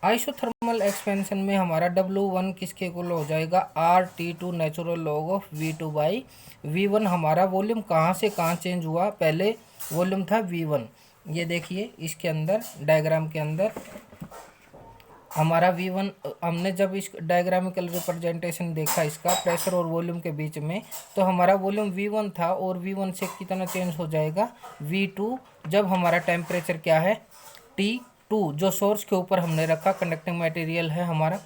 Isothermal expansion में हमारा W1 किसके इक्वल हो जाएगा, RT2 natural log of V2 by V1। हमारा वॉल्यूम कहाँ से कहाँ चेंज हुआ, पहले वॉल्यूम था V1, ये देखिए इसके अंदर डायग्राम के अंदर हमारा V1, हमने जब इस डायग्रामिकल रिप्रेजेंटेशन देखा इसका प्रेशर और वॉल्यूम के बीच में, तो हमारा वॉल्यूम V1 था और V1 से कितना चेंज हो जाएगा V2, जब हमारा टेम्परेचर क्या है T2, जो सोर्स के ऊपर हमने रखा, कंडक्टिंग मटेरियल है हमारा,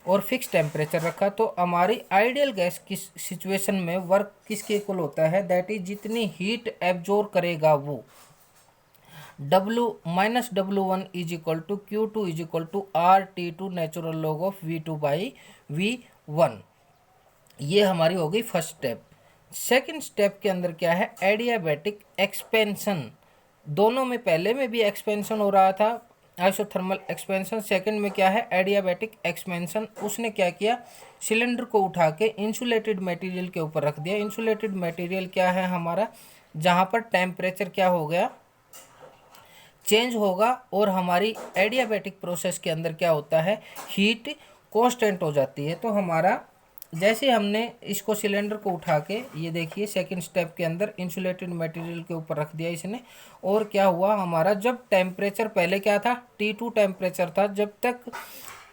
और फिक्स टेम्परेचर रखा। तो हमारी आइडियल गैस की सिचुएशन में वर्क किसके इक्वल होता है, दैट इज जितनी हीट एब्जॉर्ब करेगा वो W-W1 is equal to Q2 is equal to RT2 natural log of V2 by V1। ये हमारी हो गई फर्स्ट स्टेप। सेकंड स्टेप के अंदर क्या है, एडियाबैटिक एक्सपेंशन। दोनों में, पहले में भी एक्सपेंशन हो रहा था आइसोथर्मल एक्सपेंशन, सेकंड में क्या है एडियाबैटिक एक्सपेंशन। उसने क्या किया, सिलेंडर को उठा के इंसुलेटेड मटेरियल के ऊपर रख दिया। इंसुलेटेड मटेरियल क्या है हमारा, जहाँ पर टेम्परेचर क्या हो गया, चेंज होगा, और हमारी एडियाबैटिक प्रोसेस के अंदर क्या होता है, हीट कांस्टेंट हो जाती है। तो हमारा जैसे हमने इसको सिलेंडर को उठा के, ये देखिए सेकंड स्टेप के अंदर इंसुलेटेड मटेरियल के ऊपर रख दिया इसने, और क्या हुआ हमारा, जब टेम्परेचर पहले क्या था T2 टेम्परेचर था, जब तक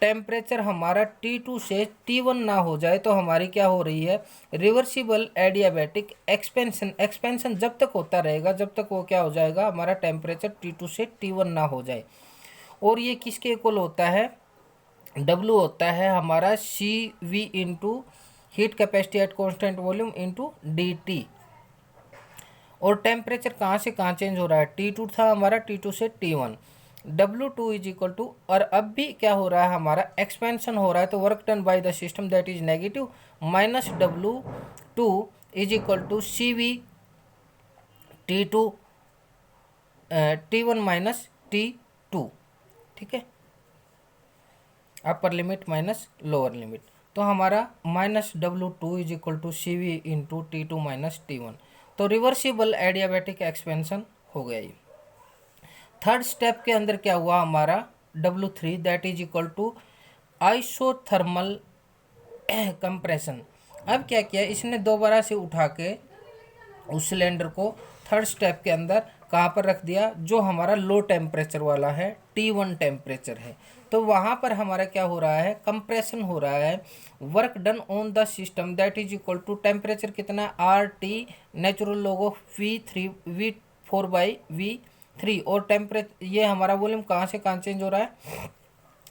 टेम्परेचर हमारा T2 से T1 ना हो जाए तो हमारी क्या हो रही है, रिवर्सिबल एडियाबैटिक एक्सपेंशन। एक्सपेंशन जब तक होता रहेगा जब तक वो क्या हो जाएगा, हमारा टेम्परेचर T2 से T1 ना हो जाए। और ये किसके इक्वल होता है, W होता है हमारा CV into heat capacity at constant volume into DT। और टेम्परेचर कहाँ से कहाँ चेंज हो रहा है, T2 था हमारा, T2 से T1, W2 is equal to, और अब भी क्या हो रहा है हमारा एक्सपेंशन हो रहा है, तो work done by the system that is negative, minus W2 is equal to CV T2 T1 minus T2, ठीक है, upper limit minus lower limit. तो हमारा minus W2 is equal to CV into T2 minus T1। तो reversible adiabatic expansion हो गया ये। Third step के अंदर क्या हुआ हमारा, W3 that is equal to isothermal compression. अब क्या किया इसने, दोबारा से उठा के उस सिलेंडर को थर्ड स्टेप के अंदर कहाँ पर रख दिया, जो हमारा लो टेम्परेचर वाला है, T1 टेम्परेचर है। तो वहाँ पर हमारा क्या हो रहा है, कंप्रेशन हो रहा है। Work done on the system that is equal to, temperature कितना RT natural log of V4 by V3, और टेम्परेचर ये हमारा वॉल्यूम कहाँ से कहाँ चेंज हो रहा है,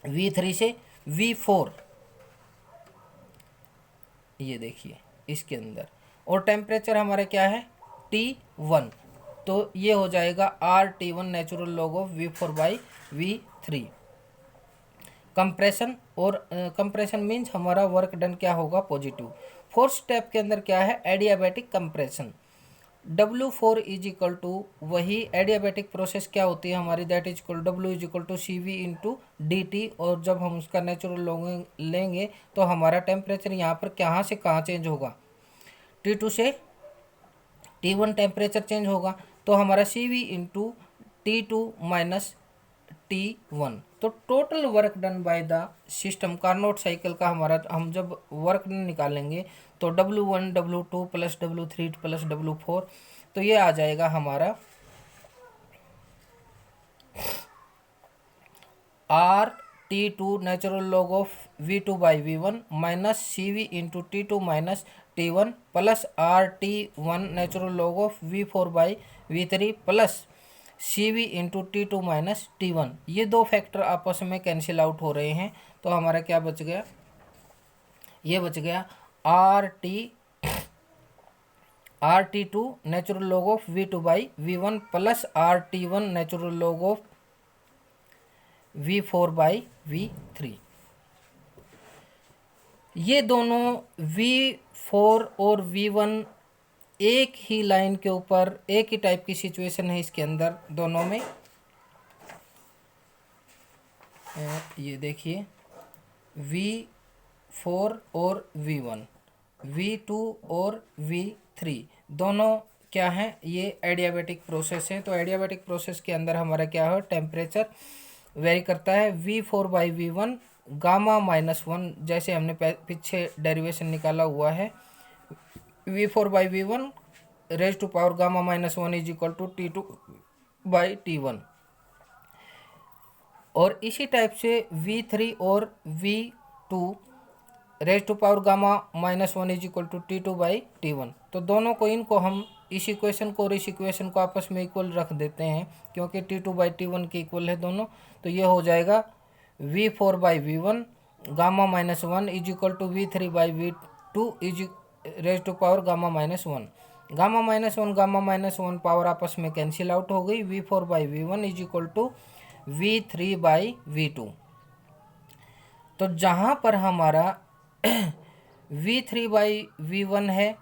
V3 से V4, ये देखिए इसके अंदर, और टेम्परेचर हमारा क्या है T1। तो ये हो जाएगा RT1 natural log of V4 by V3 compression. और कंप्रेशन मीन्स हमारा वर्क डन क्या होगा, पॉजिटिव। फोर्थ स्टेप के अंदर क्या है, adiabatic compression. W4 is equal to, वही एडियाबैटिक प्रोसेस क्या होती है हमारी, that is equal W is equal to CV into DT। और जब हम उसका नेचुरल लॉग लेंगे तो हमारा टेम्परेचर यहाँ पर कहाँ से कहाँ चेंज होगा, T2 से T1 टेम्परेचर चेंज होगा। तो हमारा CV into T2 minus T1। तो total work done by the system Carnot cycle का हमारा, हम जब वर्क डन निकालेंगे तो W1 W2 plus W3 plus W4, तो ये आ जाएगा हमारा RT2 natural log of V2 by V1 minus CV into T2 minus T1 plus RT1 natural log of V4 by V3 plus CV into T2 minus T1। ये दो factor आपस में cancel out हो रहे हैं, तो हमारा क्या बच गया, ये बच गया RT2 natural log of V2 by V1 plus RT1 natural log of V4 by V3। ये दोनों V4 और V1 एक ही लाइन के ऊपर, एक ही टाइप की सिचुएशन है इसके अंदर दोनों में। ये देखिए V4 और V1, V2 और V3 दोनों क्या है, ये एडियाबैटिक प्रोसेस है। तो एडियाबैटिक प्रोसेस के अंदर हमारा क्या है, टेम्परेचर वेरी करता है। V4/V1 गामा -1, जैसे हमने पीछे डेरिवेशन निकाला हुआ है, V4/V1 raise to power gamma -1 is equal to T2/T1। और इसी टाइप से V3 और V2 raise to power gamma -1 is equal to T2/T1। तो दोनों को, इनको हम इस इक्वेशन को और इस इक्वेशन को आपस में इक्वल रख देते हैं, क्योंकि T2/T1 के इक्वल है दोनों। तो ये हो जाएगा V4/V1 gamma -1 is equal to V3/V2 is raise to power gamma -1। Gamma -1 power आपस में कैंसिल आउट हो गई। V4/V1 is equal to V3/V2। तो जहाँ पर हमारा V3/V1 है,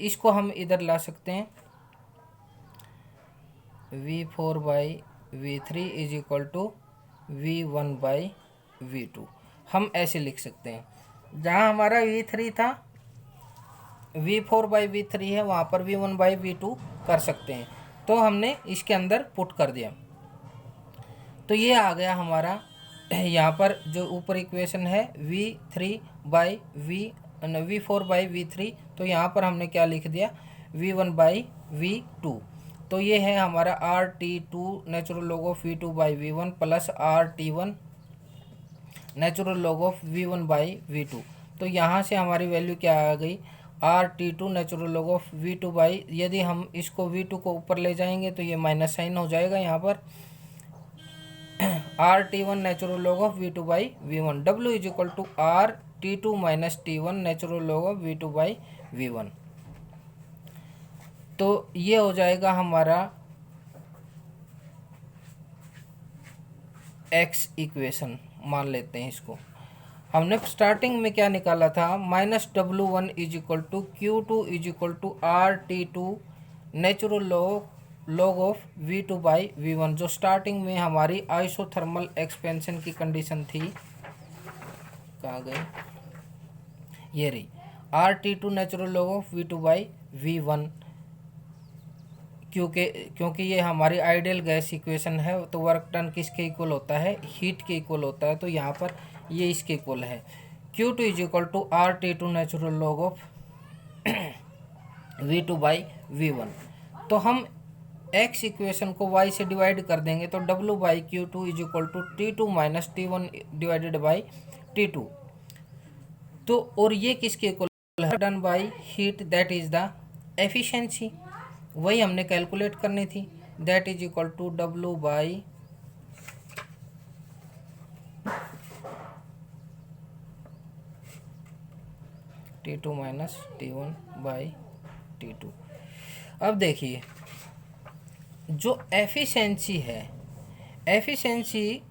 इसको हम इधर ला सकते हैं। V4/V3 is equal to V1/V2 हम ऐसे लिख सकते हैं। जहाँ हमारा V3 था, V4/V3 है, वहाँ पर V1/V2 कर सकते हैं। तो हमने इसके अंदर पुट कर दिया, तो ये आ गया हमारा यहाँ पर जो ऊपर इक्वेशन है V4/V3। तो यहाँ पर हमने क्या लिख दिया, V1/V2। तो ये है हमारा RT2 natural log of V2/V1 plus RT1 natural log of V1/V2। तो यहाँ से हमारी वैल्यू क्या आ गई, RT2 natural log of V2 by, यदि हम इसको V2 को ऊपर ले जाएंगे तो ये माइनस साइन हो जाएगा यहाँ पर, RT1 natural log of V2/V1। W is equal to RT2 minus T1 natural log of V2/V1। तो ये हो जाएगा हमारा X इक्वेशन, मान लेते हैं इसको। हमने स्टार्टिंग में क्या निकाला था, -W1 is equal to Q2 is equal to RT2 natural log of V2/V1, जो स्टार्टिंग में हमारी आइसोथर्मल एक्सपेंशन की कंडीशन थी। कहाँ गई, ये रही, RT2 natural log of V2/V1। क्योंकि ये हमारी आइडियल गैस इक्वेशन है, तो वर्क डन किसके इक्वल होता है, हीट के इक्वल होता है। तो यहाँ पर ये इसके इक्वल है। Q2 is equal to RT2 natural log of V2/V1। तो हम X इक्वेशन को Y से डिवाइड कर देंगे, तो W/Q2 is equal to T2 minus T1 divided by T2। तो और ये किसके इक्वल है, done by heat, that is the efficiency, वही हमने कैलकुलेट करनी थी। That is equal to W/T2 minus T1/T2। अब देखिए, जो एफिशिएंसी है, एफिशिएंसी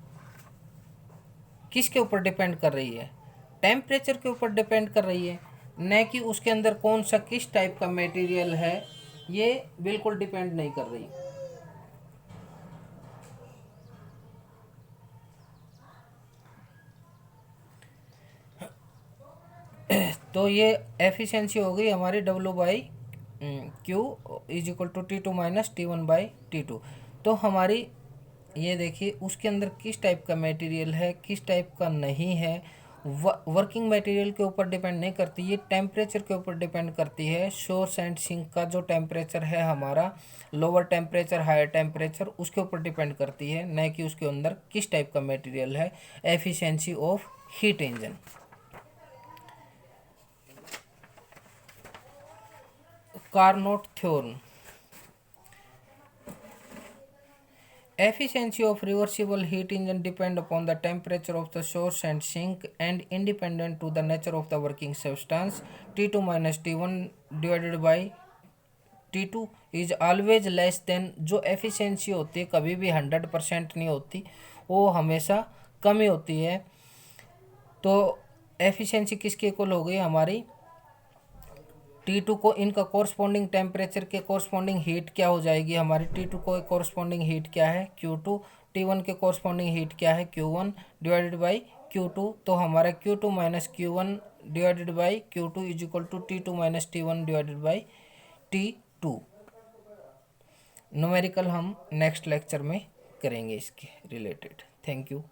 किसके ऊपर डिपेंड कर रही है, टेम्परेचर के ऊपर डिपेंड कर रही है, न कि उसके अंदर कौन सा किस टाइप का मटेरियल है, ये बिल्कुल डिपेंड नहीं कर रही। तो ये एफिशिएंसी हो गई हमारी W/Q is equal to T2 minus T1/T2। तो हमारी ये देखिए, उसके अंदर किस टाइप का मटेरियल है, किस टाइप का नहीं है, वर्किंग मटेरियल के ऊपर डिपेंड नहीं करती, ये टेम्परेचर के ऊपर डिपेंड करती है। सोर्स एंड सिंक का जो टेम्परेचर है हमारा, लोअर टेम्परेचर हायर टेम्परेचर, उसके ऊपर डिपेंड करती है, न कि उसके अंदर किस टाइप का मटेरियल है। Efficiency of heat engine. Carnot theorem. Efficiency of reversible heat engine depend upon the temperature of the source and sink and independent to the nature of the working substance. T2 minus T1 divided by T2 is always less than। जो efficiency होती है कभी भी 100% नहीं होती, वो हमेशा कम ही होती है। तो efficiency किसके इक्वल हो गई हमारी, T2 को, इनका कोरस्पॉन्डिंग टेम्परेचर के कोरस्पॉन्डिंग हीट क्या हो जाएगी हमारी, T2 को कोरस्पॉन्डिंग हीट क्या है Q2, T1 के कोरस्पॉन्डिंग हीट क्या है Q1 डिवाइडेड बाई Q2। तो हमारा Q2 minus Q1 divided by Q2 is equal to T2 minus T1 divided by T2। Numerical हम नेक्स्ट लेक्चर में करेंगे इसके रिलेटेड। Thank you.